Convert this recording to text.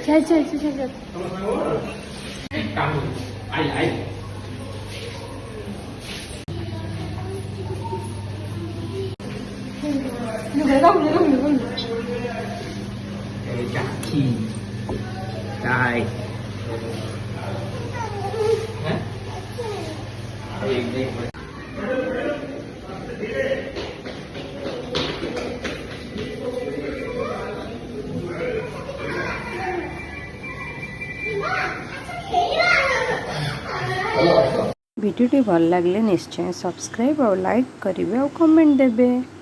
चल चल चल चल चल Đây. भिडियोटी भल लगे निश्चय सब्सक्राइब और लाइक करेंगे और कमेंट देवे।